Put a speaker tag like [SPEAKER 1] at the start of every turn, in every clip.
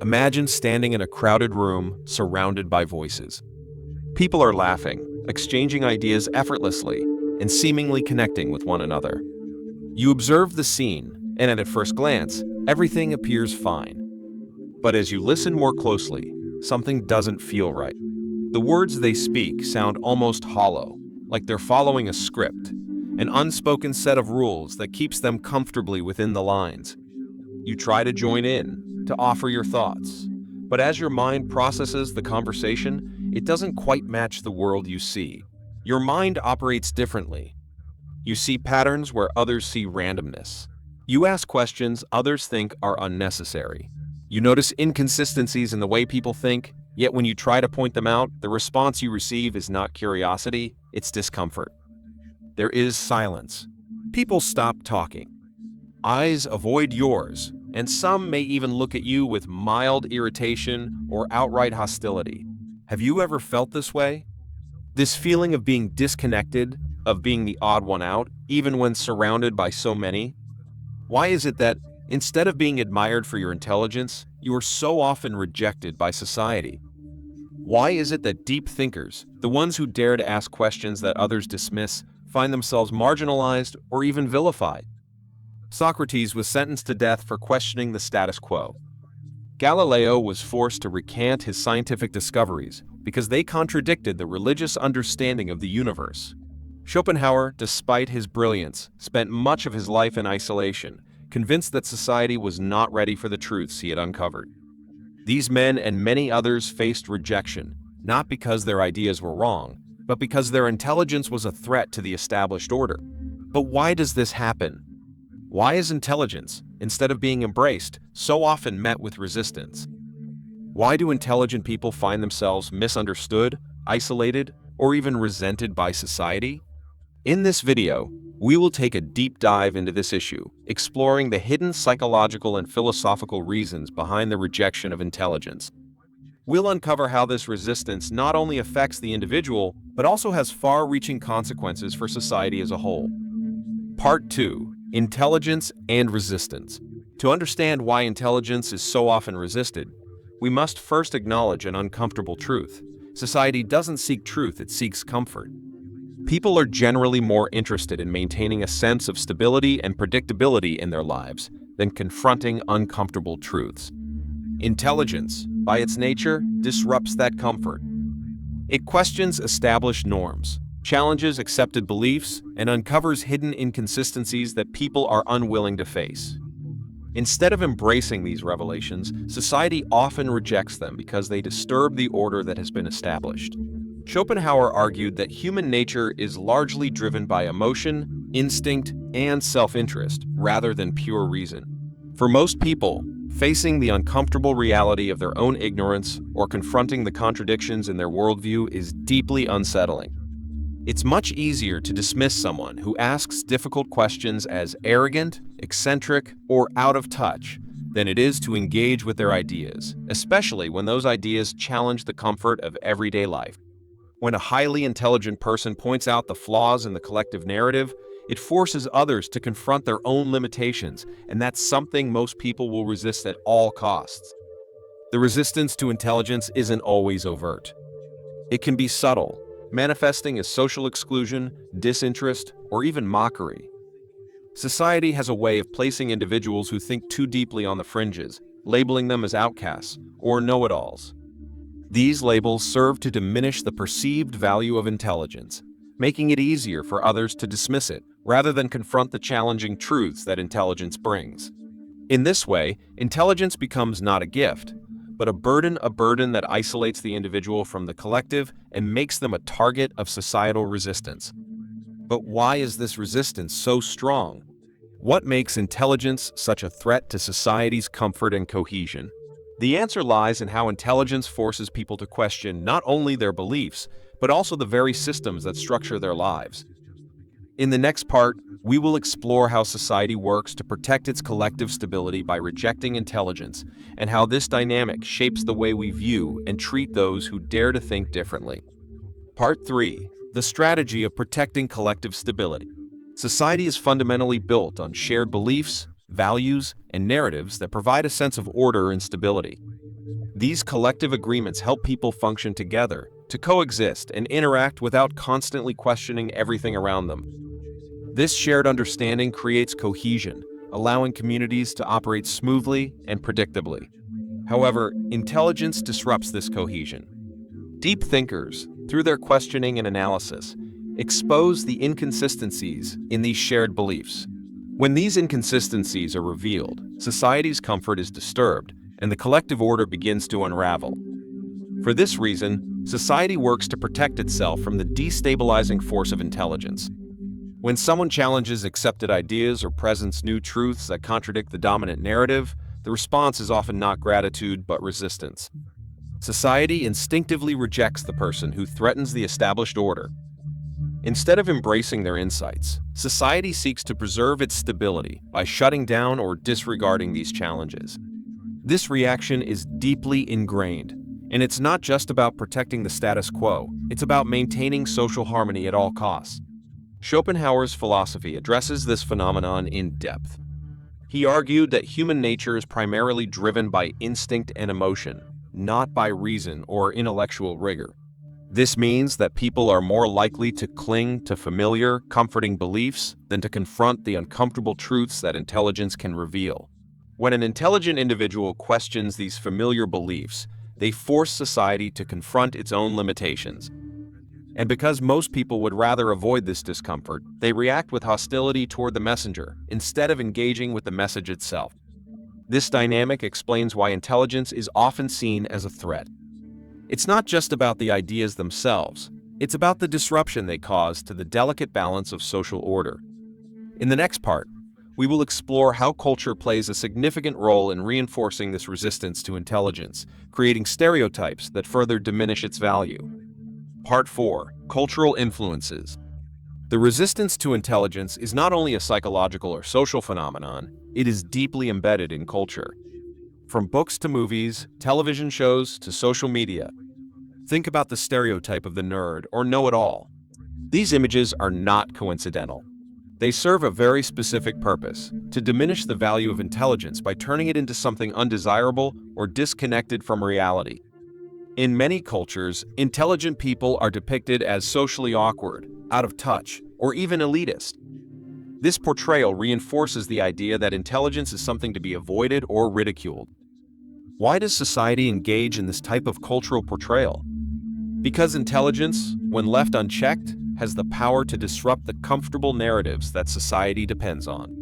[SPEAKER 1] Imagine standing in a crowded room surrounded by voices. People are laughing, exchanging ideas effortlessly, and seemingly connecting with one another. You observe the scene, and at first glance, everything appears fine. But as you listen more closely, something doesn't feel right. The words they speak sound almost hollow, like they're following a script, an unspoken set of rules that keeps them comfortably within the lines. You try to join in, to offer your thoughts, but as your mind processes the conversation, it doesn't quite match the world you see. Your mind operates differently. You see patterns where others see randomness. You ask questions others think are unnecessary. You notice inconsistencies in the way people think, yet when you try to point them out, the response you receive is not curiosity, it's discomfort. There is silence. People stop talking. Eyes avoid yours, and some may even look at you with mild irritation or outright hostility. Have you ever felt this way? This feeling of being disconnected, of being the odd one out, even when surrounded by so many? Why is it that, instead of being admired for your intelligence, you are so often rejected by society? Why is it that deep thinkers, the ones who dare to ask questions that others dismiss, find themselves marginalized or even vilified? Socrates was sentenced to death for questioning the status quo. Galileo was forced to recant his scientific discoveries because they contradicted the religious understanding of the universe. Schopenhauer, despite his brilliance, spent much of his life in isolation, convinced that society was not ready for the truths he had uncovered. These men and many others faced rejection, not because their ideas were wrong, but because their intelligence was a threat to the established order. But why does this happen? Why is intelligence, instead of being embraced, so often met with resistance? Why do intelligent people find themselves misunderstood, isolated, or even resented by society? In this video, we will take a deep dive into this issue, exploring the hidden psychological and philosophical reasons behind the rejection of intelligence. We'll uncover how this resistance not only affects the individual, but also has far-reaching consequences for society as a whole. Part 2. Intelligence and resistance. To understand why intelligence is so often resisted, we must first acknowledge an uncomfortable truth. Society doesn't seek truth, it seeks comfort. People are generally more interested in maintaining a sense of stability and predictability in their lives than confronting uncomfortable truths. Intelligence, by its nature, disrupts that comfort. It questions established norms, challenges accepted beliefs, and uncovers hidden inconsistencies that people are unwilling to face. Instead of embracing these revelations, society often rejects them because they disturb the order that has been established. Schopenhauer argued that human nature is largely driven by emotion, instinct, and self-interest, rather than pure reason. For most people, facing the uncomfortable reality of their own ignorance or confronting the contradictions in their worldview is deeply unsettling. It's much easier to dismiss someone who asks difficult questions as arrogant, eccentric, or out of touch than it is to engage with their ideas, especially when those ideas challenge the comfort of everyday life. When a highly intelligent person points out the flaws in the collective narrative, it forces others to confront their own limitations, and that's something most people will resist at all costs. The resistance to intelligence isn't always overt. It can be subtle, manifesting as social exclusion, disinterest, or even mockery. Society has a way of placing individuals who think too deeply on the fringes, labeling them as outcasts or know-it-alls. These labels serve to diminish the perceived value of intelligence, making it easier for others to dismiss it rather than confront the challenging truths that intelligence brings. In this way, intelligence becomes not a gift, but a burden that isolates the individual from the collective and makes them a target of societal resistance. But why is this resistance so strong? What makes intelligence such a threat to society's comfort and cohesion? The answer lies in how intelligence forces people to question not only their beliefs, but also the very systems that structure their lives. In the next part, we will explore how society works to protect its collective stability by rejecting intelligence, and how this dynamic shapes the way we view and treat those who dare to think differently. Part 3. The strategy of protecting collective stability. Society is fundamentally built on shared beliefs, values, and narratives that provide a sense of order and stability. These collective agreements help people function together, to coexist and interact without constantly questioning everything around them. This shared understanding creates cohesion, allowing communities to operate smoothly and predictably. However, intelligence disrupts this cohesion. Deep thinkers, through their questioning and analysis, expose the inconsistencies in these shared beliefs. When these inconsistencies are revealed, society's comfort is disturbed, and the collective order begins to unravel. For this reason, society works to protect itself from the destabilizing force of intelligence. When someone challenges accepted ideas or presents new truths that contradict the dominant narrative, the response is often not gratitude but resistance. Society instinctively rejects the person who threatens the established order. Instead of embracing their insights, society seeks to preserve its stability by shutting down or disregarding these challenges. This reaction is deeply ingrained, and it's not just about protecting the status quo, it's about maintaining social harmony at all costs. Schopenhauer's philosophy addresses this phenomenon in depth. He argued that human nature is primarily driven by instinct and emotion, not by reason or intellectual rigor. This means that people are more likely to cling to familiar, comforting beliefs than to confront the uncomfortable truths that intelligence can reveal. When an intelligent individual questions these familiar beliefs, they force society to confront its own limitations. And because most people would rather avoid this discomfort, they react with hostility toward the messenger, instead of engaging with the message itself. This dynamic explains why intelligence is often seen as a threat. It's not just about the ideas themselves, it's about the disruption they cause to the delicate balance of social order. In the next part, we will explore how culture plays a significant role in reinforcing this resistance to intelligence, creating stereotypes that further diminish its value. Part 4. Cultural Influences. The resistance to intelligence is not only a psychological or social phenomenon, it is deeply embedded in culture. From books to movies, television shows to social media, think about the stereotype of the nerd or know-it-all. These images are not coincidental. They serve a very specific purpose, to diminish the value of intelligence by turning it into something undesirable or disconnected from reality. In many cultures, intelligent people are depicted as socially awkward, out of touch, or even elitist. This portrayal reinforces the idea that intelligence is something to be avoided or ridiculed. Why does society engage in this type of cultural portrayal? Because intelligence, when left unchecked, has the power to disrupt the comfortable narratives that society depends on.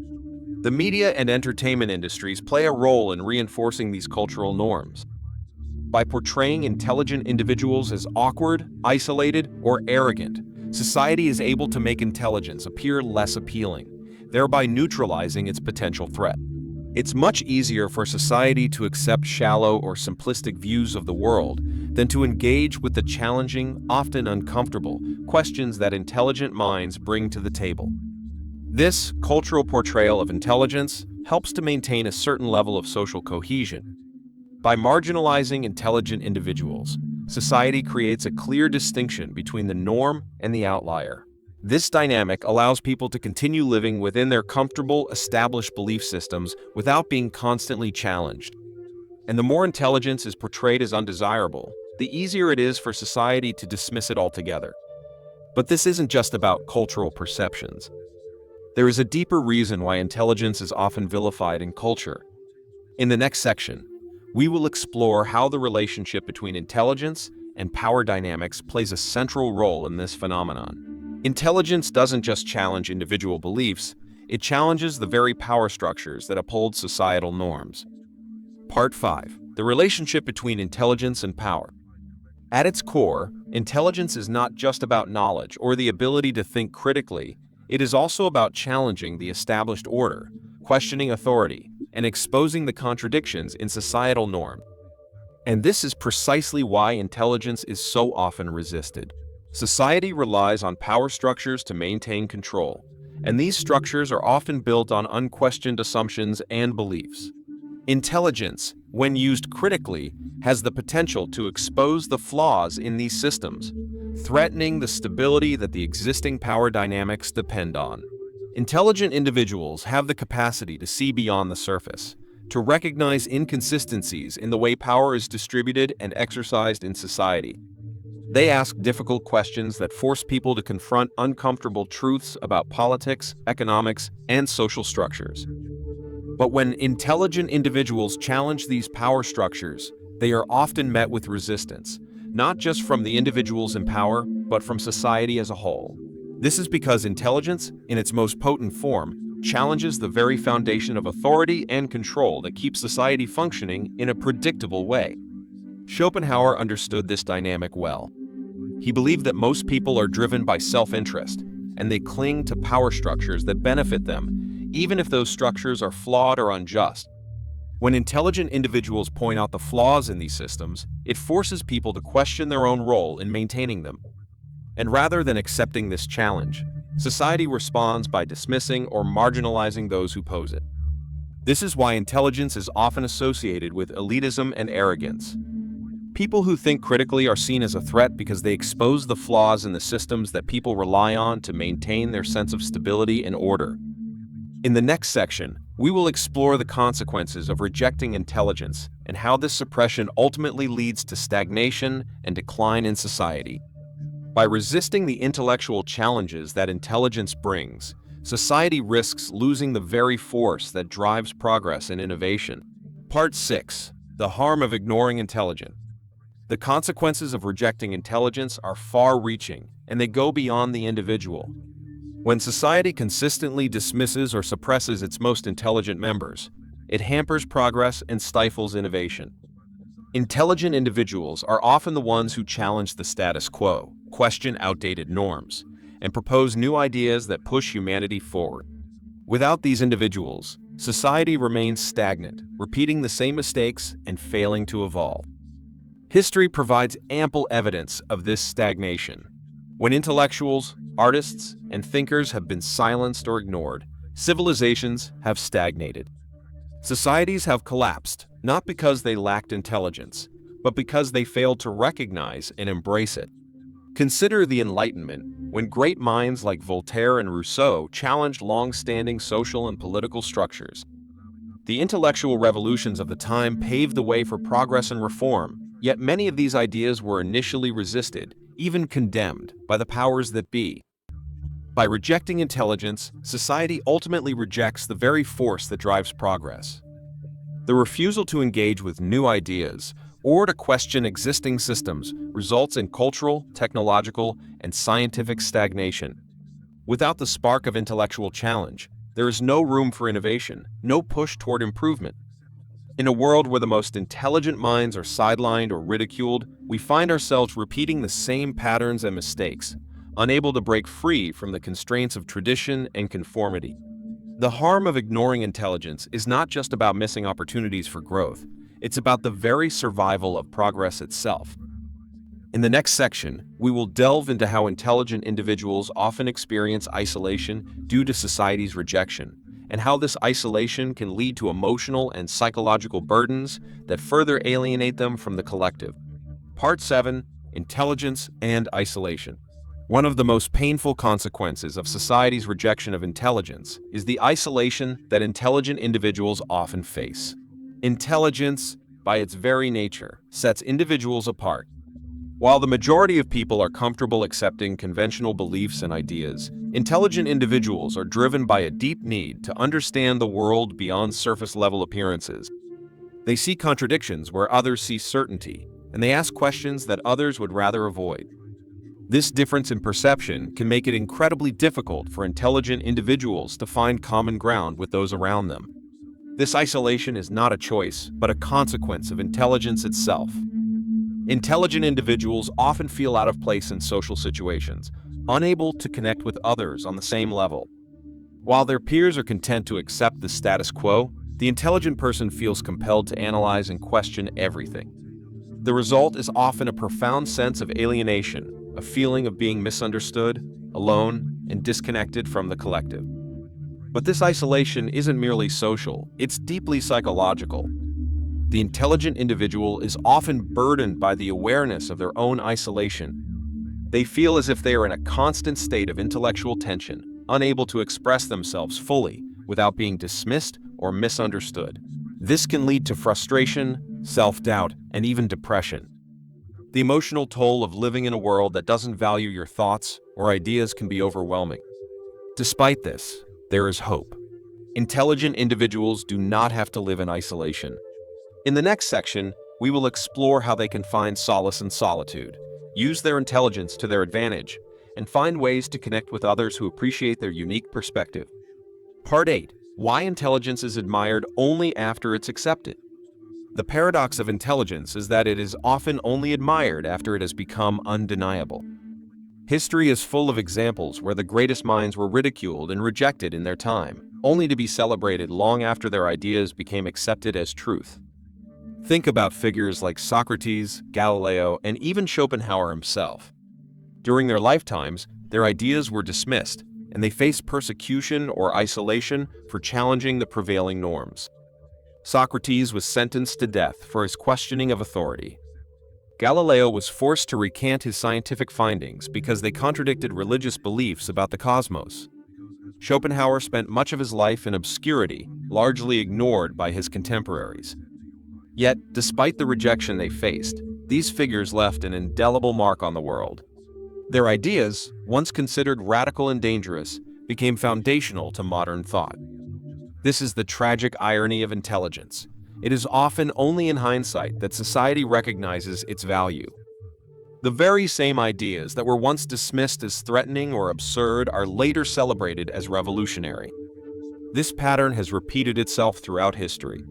[SPEAKER 1] The media and entertainment industries play a role in reinforcing these cultural norms. By portraying intelligent individuals as awkward, isolated, or arrogant, society is able to make intelligence appear less appealing, thereby neutralizing its potential threat. It's much easier for society to accept shallow or simplistic views of the world than to engage with the challenging, often uncomfortable, questions that intelligent minds bring to the table. This cultural portrayal of intelligence helps to maintain a certain level of social cohesion. By marginalizing intelligent individuals, society creates a clear distinction between the norm and the outlier. This dynamic allows people to continue living within their comfortable, established belief systems without being constantly challenged. And the more intelligence is portrayed as undesirable, the easier it is for society to dismiss it altogether. But this isn't just about cultural perceptions. There is a deeper reason why intelligence is often vilified in culture. In the next section, we will explore how the relationship between intelligence and power dynamics plays a central role in this phenomenon. Intelligence doesn't just challenge individual beliefs, it challenges the very power structures that uphold societal norms. Part 5. The relationship between intelligence and power. At its core, intelligence is not just about knowledge or the ability to think critically, it is also about challenging the established order, questioning authority, and exposing the contradictions in societal norms. And this is precisely why intelligence is so often resisted. Society relies on power structures to maintain control, and these structures are often built on unquestioned assumptions and beliefs. Intelligence, when used critically, has the potential to expose the flaws in these systems, threatening the stability that the existing power dynamics depend on. Intelligent individuals have the capacity to see beyond the surface, to recognize inconsistencies in the way power is distributed and exercised in society. They ask difficult questions that force people to confront uncomfortable truths about politics, economics, and social structures. But when intelligent individuals challenge these power structures, they are often met with resistance, not just from the individuals in power, but from society as a whole. This is because intelligence, in its most potent form, challenges the very foundation of authority and control that keeps society functioning in a predictable way. Schopenhauer understood this dynamic well. He believed that most people are driven by self-interest, and they cling to power structures that benefit them, even if those structures are flawed or unjust. When intelligent individuals point out the flaws in these systems, it forces people to question their own role in maintaining them. And rather than accepting this challenge, society responds by dismissing or marginalizing those who pose it. This is why intelligence is often associated with elitism and arrogance. People who think critically are seen as a threat because they expose the flaws in the systems that people rely on to maintain their sense of stability and order. In the next section, we will explore the consequences of rejecting intelligence and how this suppression ultimately leads to stagnation and decline in society. By resisting the intellectual challenges that intelligence brings, society risks losing the very force that drives progress and innovation. Part 6. The harm of ignoring intelligence. The consequences of rejecting intelligence are far-reaching, and they go beyond the individual. When society consistently dismisses or suppresses its most intelligent members, it hampers progress and stifles innovation. Intelligent individuals are often the ones who challenge the status quo, question outdated norms, and propose new ideas that push humanity forward. Without these individuals, society remains stagnant, repeating the same mistakes and failing to evolve. History provides ample evidence of this stagnation. When intellectuals, artists, and thinkers have been silenced or ignored, civilizations have stagnated. Societies have collapsed, not because they lacked intelligence, but because they failed to recognize and embrace it. Consider the Enlightenment, when great minds like Voltaire and Rousseau challenged long-standing social and political structures. The intellectual revolutions of the time paved the way for progress and reform, yet many of these ideas were initially resisted, even condemned, by the powers that be. By rejecting intelligence, society ultimately rejects the very force that drives progress. The refusal to engage with new ideas or to question existing systems results in cultural, technological, and scientific stagnation. Without the spark of intellectual challenge, there is no room for innovation, no push toward improvement. In a world where the most intelligent minds are sidelined or ridiculed, we find ourselves repeating the same patterns and mistakes, unable to break free from the constraints of tradition and conformity. The harm of ignoring intelligence is not just about missing opportunities for growth, it's about the very survival of progress itself. In the next section, we will delve into how intelligent individuals often experience isolation due to society's rejection, and how this isolation can lead to emotional and psychological burdens that further alienate them from the collective. Part 7. Intelligence and Isolation. One of the most painful consequences of society's rejection of intelligence is the isolation that intelligent individuals often face. Intelligence, by its very nature, sets individuals apart. While the majority of people are comfortable accepting conventional beliefs and ideas, intelligent individuals are driven by a deep need to understand the world beyond surface-level appearances. They see contradictions where others see certainty, and they ask questions that others would rather avoid. This difference in perception can make it incredibly difficult for intelligent individuals to find common ground with those around them. This isolation is not a choice, but a consequence of intelligence itself. Intelligent individuals often feel out of place in social situations, unable to connect with others on the same level. While their peers are content to accept the status quo, the intelligent person feels compelled to analyze and question everything. The result is often a profound sense of alienation, a feeling of being misunderstood, alone, and disconnected from the collective. But this isolation isn't merely social, it's deeply psychological. The intelligent individual is often burdened by the awareness of their own isolation. They feel as if they are in a constant state of intellectual tension, unable to express themselves fully without being dismissed or misunderstood. This can lead to frustration, self-doubt, and even depression. The emotional toll of living in a world that doesn't value your thoughts or ideas can be overwhelming. Despite this, there is hope. Intelligent individuals do not have to live in isolation. In the next section, we will explore how they can find solace in solitude, use their intelligence to their advantage, and find ways to connect with others who appreciate their unique perspective. Part 8. Why intelligence is admired only after it's accepted. The paradox of intelligence is that it is often only admired after it has become undeniable. History is full of examples where the greatest minds were ridiculed and rejected in their time, only to be celebrated long after their ideas became accepted as truth. Think about figures like Socrates, Galileo, and even Schopenhauer himself. During their lifetimes, their ideas were dismissed, and they faced persecution or isolation for challenging the prevailing norms. Socrates was sentenced to death for his questioning of authority. Galileo was forced to recant his scientific findings because they contradicted religious beliefs about the cosmos. Schopenhauer spent much of his life in obscurity, largely ignored by his contemporaries. Yet, despite the rejection they faced, these figures left an indelible mark on the world. Their ideas, once considered radical and dangerous, became foundational to modern thought. This is the tragic irony of intelligence. It is often only in hindsight that society recognizes its value. The very same ideas that were once dismissed as threatening or absurd are later celebrated as revolutionary. This pattern has repeated itself throughout history.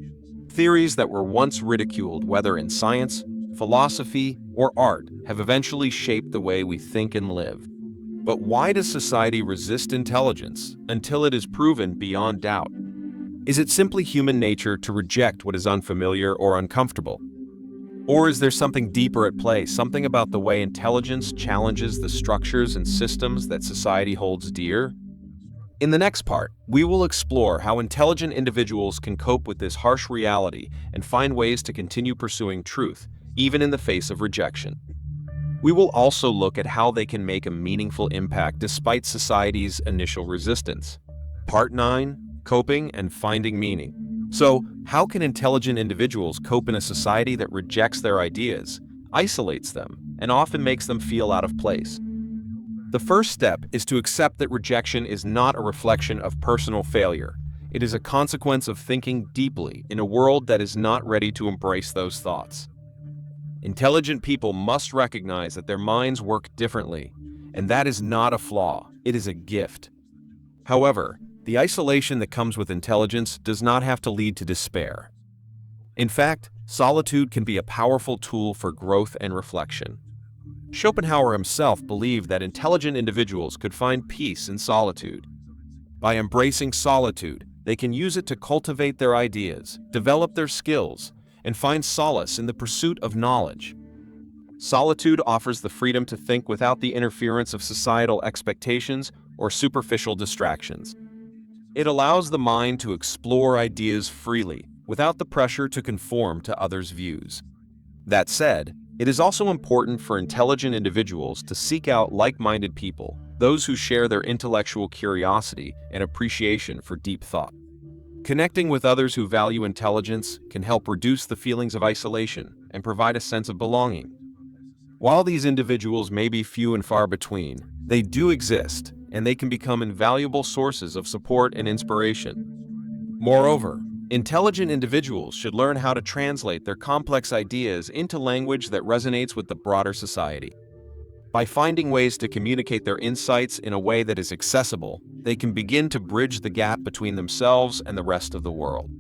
[SPEAKER 1] Theories that were once ridiculed, whether in science, philosophy, or art, have eventually shaped the way we think and live. But why does society resist intelligence until it is proven beyond doubt? Is it simply human nature to reject what is unfamiliar or uncomfortable? Or is there something deeper at play, something about the way intelligence challenges the structures and systems that society holds dear? In the next part, we will explore how intelligent individuals can cope with this harsh reality and find ways to continue pursuing truth, even in the face of rejection. We will also look at how they can make a meaningful impact despite society's initial resistance. Part 9. Coping and finding meaning. So, how can intelligent individuals cope in a society that rejects their ideas, isolates them, and often makes them feel out of place? The first step is to accept that rejection is not a reflection of personal failure. It is a consequence of thinking deeply in a world that is not ready to embrace those thoughts. Intelligent people must recognize that their minds work differently, and that is not a flaw, it is a gift. However, the isolation that comes with intelligence does not have to lead to despair. In fact, solitude can be a powerful tool for growth and reflection. Schopenhauer himself believed that intelligent individuals could find peace in solitude. By embracing solitude, they can use it to cultivate their ideas, develop their skills, and find solace in the pursuit of knowledge. Solitude offers the freedom to think without the interference of societal expectations or superficial distractions. It allows the mind to explore ideas freely, without the pressure to conform to others' views. That said, it is also important for intelligent individuals to seek out like-minded people, those who share their intellectual curiosity and appreciation for deep thought. Connecting with others who value intelligence can help reduce the feelings of isolation and provide a sense of belonging. While these individuals may be few and far between, they do exist, and they can become invaluable sources of support and inspiration. Moreover, intelligent individuals should learn how to translate their complex ideas into language that resonates with the broader society. By finding ways to communicate their insights in a way that is accessible, they can begin to bridge the gap between themselves and the rest of the world.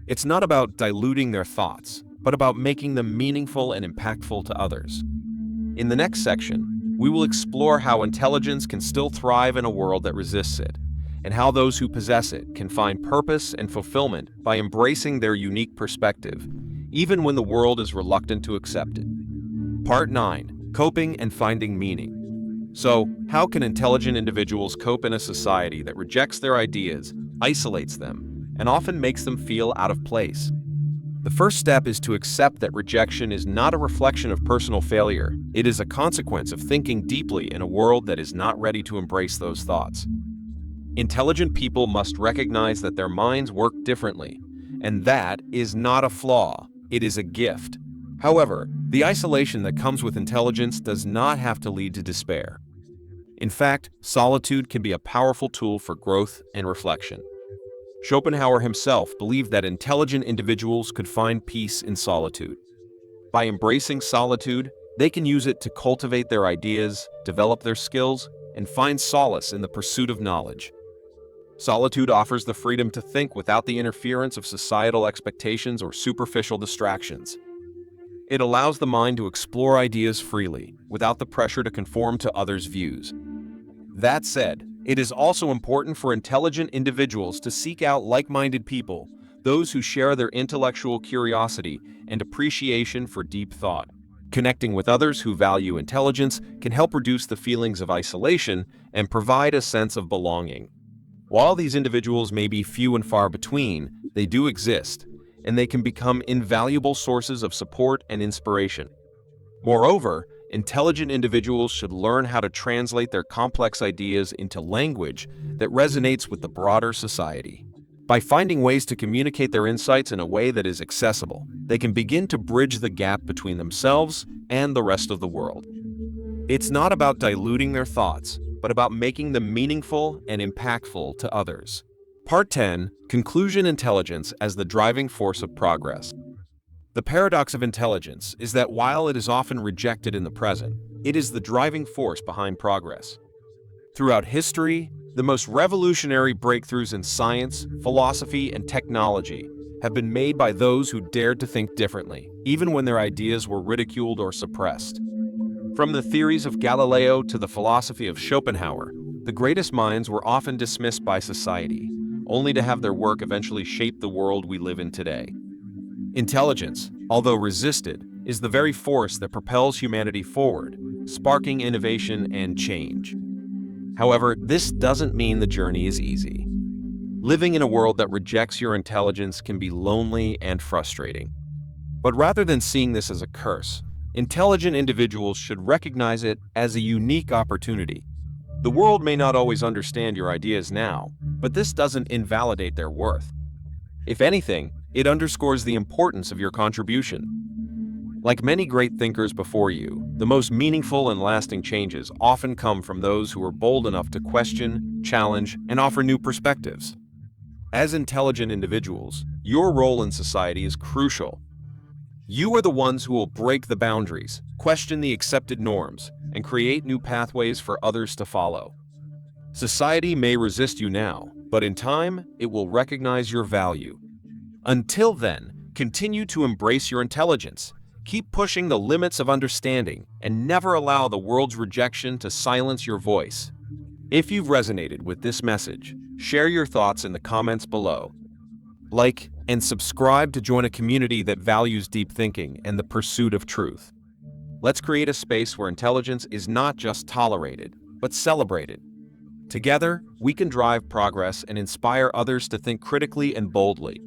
[SPEAKER 1] It's not about diluting their thoughts, but about making them meaningful and impactful to others. In the next section, we will explore how intelligence can still thrive in a world that resists it, and how those who possess it can find purpose and fulfillment by embracing their unique perspective, even when the world is reluctant to accept it. Part 9. Coping and finding meaning. So, how can intelligent individuals cope in a society that rejects their ideas, isolates them, and often makes them feel out of place? The first step is to accept that rejection is not a reflection of personal failure. It is a consequence of thinking deeply in a world that is not ready to embrace those thoughts. Intelligent people must recognize that their minds work differently, And that is not a flaw, it is a gift. However, the isolation that comes with intelligence does not have to lead to despair. In fact, solitude can be a powerful tool for growth and reflection. Schopenhauer himself believed that intelligent individuals could find peace in solitude. By embracing solitude, they can use it to cultivate their ideas, develop their skills, and find solace in the pursuit of knowledge. Solitude offers the freedom to think without the interference of societal expectations or superficial distractions. It allows the mind to explore ideas freely, without the pressure to conform to others' views. That said, it is also important for intelligent individuals to seek out like-minded people, those who share their intellectual curiosity and appreciation for deep thought. Connecting with others who value intelligence can help reduce the feelings of isolation and provide a sense of belonging. While these individuals may be few and far between, they do exist, and they can become invaluable sources of support and inspiration. Moreover, intelligent individuals should learn how to translate their complex ideas into language that resonates with the broader society. By finding ways to communicate their insights in a way that is accessible, they can begin to bridge the gap between themselves and the rest of the world. It's not about diluting their thoughts, but about making them meaningful and impactful to others. Part 10. Conclusion: Intelligence as the driving force of progress. The paradox of intelligence is that while it is often rejected in the present, it is the driving force behind progress. Throughout history, the most revolutionary breakthroughs in science, philosophy, and technology have been made by those who dared to think differently, even when their ideas were ridiculed or suppressed. From the theories of Galileo to the philosophy of Schopenhauer, the greatest minds were often dismissed by society, only to have their work eventually shape the world we live in today. Intelligence, although resisted, is the very force that propels humanity forward, sparking innovation and change. However, this doesn't mean the journey is easy. Living in a world that rejects your intelligence can be lonely and frustrating. But rather than seeing this as a curse, intelligent individuals should recognize it as a unique opportunity. The world may not always understand your ideas now, but this doesn't invalidate their worth. If anything, it underscores the importance of your contribution. Like many great thinkers before you, the most meaningful and lasting changes often come from those who are bold enough to question, challenge, and offer new perspectives. As intelligent individuals, your role in society is crucial. You are the ones who will break the boundaries, question the accepted norms, and create new pathways for others to follow. Society may resist you now, but in time, it will recognize your value. Until then, continue to embrace your intelligence, keep pushing the limits of understanding, and never allow the world's rejection to silence your voice. If you've resonated with this message, share your thoughts in the comments below. Like and subscribe to join a community that values deep thinking and the pursuit of truth. Let's create a space where intelligence is not just tolerated, but celebrated. Together, we can drive progress and inspire others to think critically and boldly.